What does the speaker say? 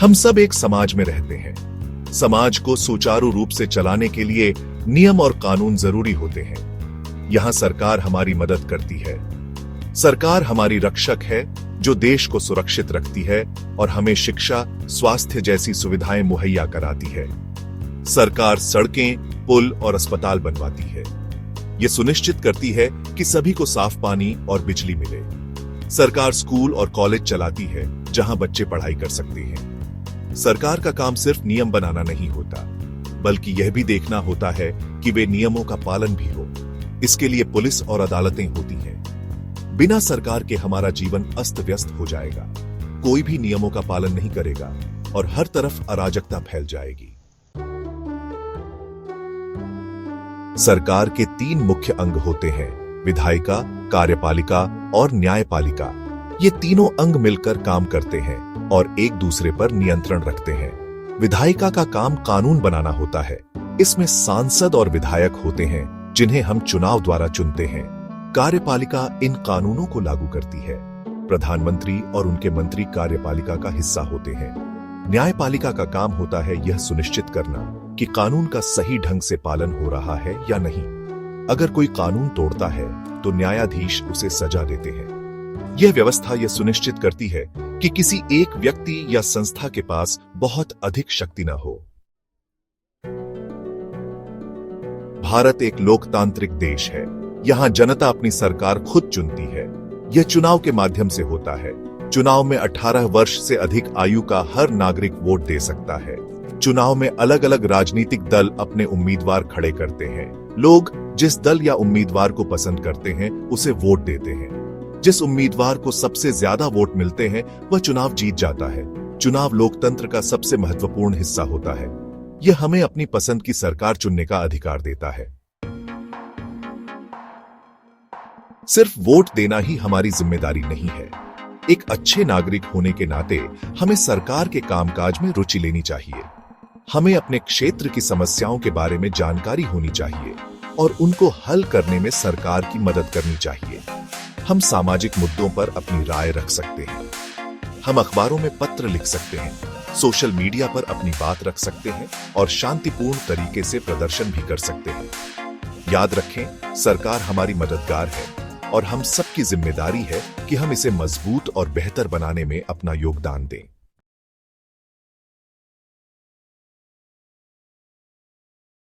हम सब एक समाज में रहते हैं। समाज को सुचारू रूप से चलाने के लिए नियम और कानून जरूरी होते हैं। यहां सरकार हमारी मदद करती है। सरकार हमारी रक्षक है जो देश को सुरक्षित रखती है और हमें शिक्षा, स्वास्थ्य जैसी सुविधाएं मुहैया कराती है। सरकार सड़कें, पुल और अस्पताल बनवाती है। यह सुनिश्चित करती है कि सभी को साफ पानी और बिजली मिले। सरकार स्कूल और कॉलेज चलाती है जहां बच्चे पढ़ाई कर सकते हैं। सरकार का काम सिर्फ नियम बनाना नहीं होता, बल्कि यह भी देखना होता है कि वे नियमों का पालन भी हो। इसके लिए पुलिस और अदालतें होती हैं। बिना सरकार के हमारा जीवन अस्त व्यस्त हो जाएगा। कोई भी नियमों का पालन नहीं करेगा और हर तरफ अराजकता फैल जाएगी। सरकार के 3 मुख्य अंग होते हैं: विधायिका, कार्यपालिका और न्यायपालिका। ये तीनों अंग मिलकर काम करते हैं और एक दूसरे पर नियंत्रण रखते हैं। विधायिका का काम कानून बनाना होता है। इसमें सांसद और विधायक होते हैं जिन्हें हम चुनाव द्वारा चुनते हैं। कार्यपालिका इन कानूनों को लागू करती है। प्रधानमंत्री और उनके मंत्री कार्यपालिका का हिस्सा होते हैं। न्यायपालिका का काम होता है यह सुनिश्चित करना कि कानून का सही ढंग से पालन हो रहा है या नहीं। अगर कोई कानून तोड़ता है तो न्यायाधीश उसे सजा देते हैं। यह व्यवस्था यह सुनिश्चित करती है कि किसी एक व्यक्ति या संस्था के पास बहुत अधिक शक्ति न हो। भारत एक लोकतांत्रिक देश है। यहाँ जनता अपनी सरकार खुद चुनती है। यह चुनाव के माध्यम से होता है। चुनाव में 18 वर्ष से अधिक आयु का हर नागरिक वोट दे सकता है। चुनाव में अलग अलग राजनीतिक दल अपने उम्मीदवार खड़े करते हैं। लोग जिस दल या उम्मीदवार को पसंद करते हैं उसे वोट देते हैं। जिस उम्मीदवार को सबसे ज्यादा वोट मिलते हैं वह चुनाव जीत जाता है। चुनाव लोकतंत्र का सबसे महत्वपूर्ण हिस्सा होता है। यह हमें अपनी पसंद की सरकार चुनने का अधिकार देता है। सिर्फ वोट देना ही हमारी जिम्मेदारी नहीं है। एक अच्छे नागरिक होने के नाते हमें सरकार के कामकाज में रुचि लेनी चाहिए। हमें अपने क्षेत्र की समस्याओं के बारे में जानकारी होनी चाहिए और उनको हल करने में सरकार की मदद करनी चाहिए। हम सामाजिक मुद्दों पर अपनी राय रख सकते हैं। हम अखबारों में पत्र लिख सकते हैं, सोशल मीडिया पर अपनी बात रख सकते हैं और शांतिपूर्ण तरीके से प्रदर्शन भी कर सकते हैं। याद रखें, सरकार हमारी मददगार है और हम सबकी जिम्मेदारी है कि हम इसे मजबूत और बेहतर बनाने में अपना योगदान दें।